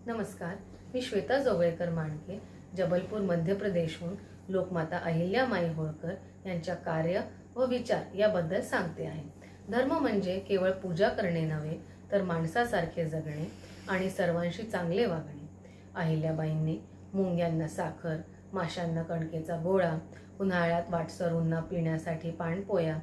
नमस्कार, मी श्वेता जोगळेकर मांडके, जबलपूर मध्य प्रदेशहून लोकमाता अहिल्यामाई होळकर यांच्या कार्य व विचार याबद्दल सांगते आहे। धर्म म्हणजे केवळ पूजा करणे नव्हे, तर माणसासारखे जगणे आणि सर्वांशी चांगले वागणे। अहिल्याबाईंनी मुंग्यांना साखर, माशांना कणकेचा गोळा, उन्हाळ्यात वाटसरूंना पिण्यासाठी पाणपोया,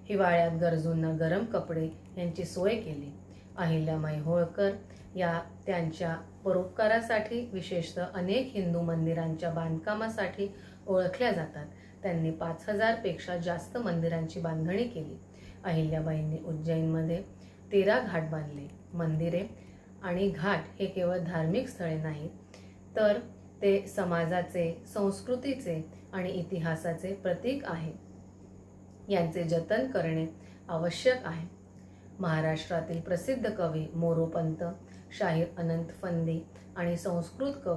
हिवाळ्यात गरजूंना गरम कपडे यांची सोय केली। अहिल्यामाई होळकर या त्यांच्या परोपकारासाठी विशेषतः अनेक हिंदू मंदिरांच्या बांधकामासाठी ओळखल्या जातात। त्यांनी 5000 पेक्षा जास्त मंदिरांची बांधणी केली। अहिल्याबाईंनी उज्जैनमध्ये 13 घाट बांधले। मंदिरे आणि घाट हे केवळ धार्मिक स्थळे नाहीत, तर ते समाजाचे, संस्कृतीचे आणि इतिहासाचे प्रतीक आहे। यांचे जतन करणे आवश्यक आहे। महाराष्ट्रातील प्रसिद्ध कवी मोरोपंत, शाहीर अनंत फंदी आणि संस्कृत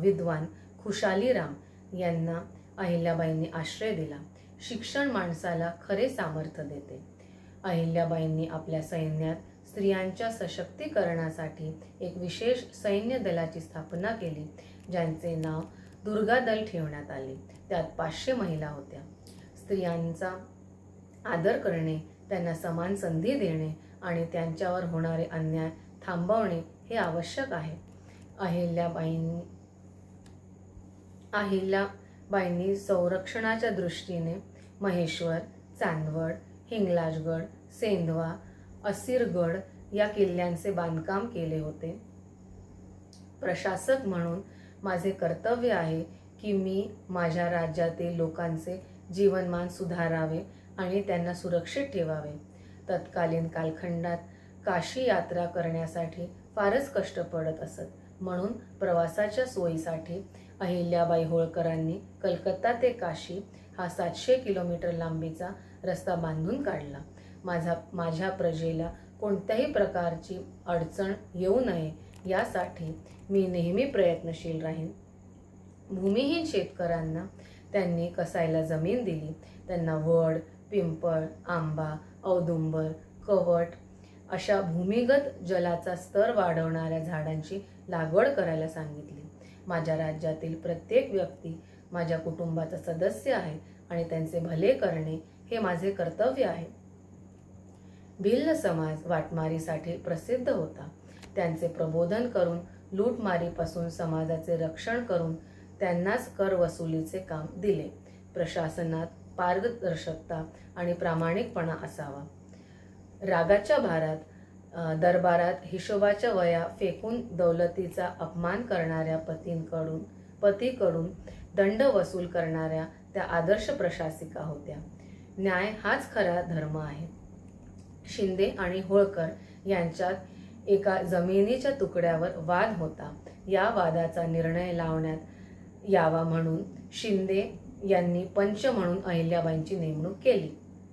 विद्वान खुशालीराम यांना अहिल्याबाईंनी आश्रय दिला। शिक्षण माणसाला खरे सामर्थ्य देते। अहिल्याबाईंनी आपल्या सैन्यात स्त्रियांच्या सशक्तीकरणासाठी एक विशेष सैन्य दलाची स्थापना केली, ज्यांचे नाव दुर्गा दल ठेवण्यात आले। त्यात 500 महिला होत्या। स्त्रियांचा आदर करणे, त्यांना समान संधी देणे आणि त्यांच्यावर होणारे अन्याय थांबवणे हे आवश्यक आहे। अहिल्याबाईंनी संरक्षणाच्या दृष्टीने महेश्वर, चांदवड, हिंगलाजगड, सेंधवा, असिरगड या किल्ल्यांचे बांधकाम केले होते। प्रशासक म्हणून माझे कर्तव्य आहे की मी माझ्या राज्यातील लोकांचे जीवनमान सुधारावे आणि त्यांना सुरक्षित ठेवावे। तत्कालीन कालखंडात काशी यात्रा करण्यासाठी फारच कष्ट पडत असत, म्हणून प्रवासाच्या सोयीसाठी अहिल्याबाई होळकरांनी कलकत्ता ते काशी हा 700 किलोमीटर लांबीचा रस्ता बांधून काढला। माझ्या प्रजेला कोणत्याही प्रकारची अडचण येऊ नये यासाठी मी नेहमी प्रयत्नशील राहीन। भूमिहीन शेतकऱ्यांना त्यांनी कसायला जमीन दिली। त्यांना वड, पिंपळ, आंबा, औदुंबर, कवट अशा भूमिगत जलाचा स्तर वाढवणाऱ्या झाडांची लागवड करायला सांगितली। माझ्या राज्यातील प्रत्येक व्यक्ती माझ्या कुटुंबाचा सदस्य आहे आणि त्यांचे भले करणे हे माझे कर्तव्य आहे। भिल्ल समाज वाटमारीसाठी प्रसिद्ध होता। त्यांचे प्रबोधन करून लूटमारीपासून समाजाचे रक्षण करून त्यांनाच कर वसुलीचे काम दिले। प्रशासनात पारदर्शकता आणि प्रामाणिकपणा असावा। रागाच्या भारात दरबारात हिशोबाच्या वया फेकून दौलतीचा अपमान करणाऱ्या पतीकडून दंड वसूल करणाऱ्या त्या आदर्श प्रशासिका होत्या। न्याय हाच खरा धर्म आहे। शिंदे आणि होळकर यांच्यात एका जमिनीच्या तुकड्यावर वाद होता। या वादाचा निर्णय लावण्यात यावा म्हणून शिंदे यांनी पंच म्हणून अहिल्याबाईंची नेमणूक केली।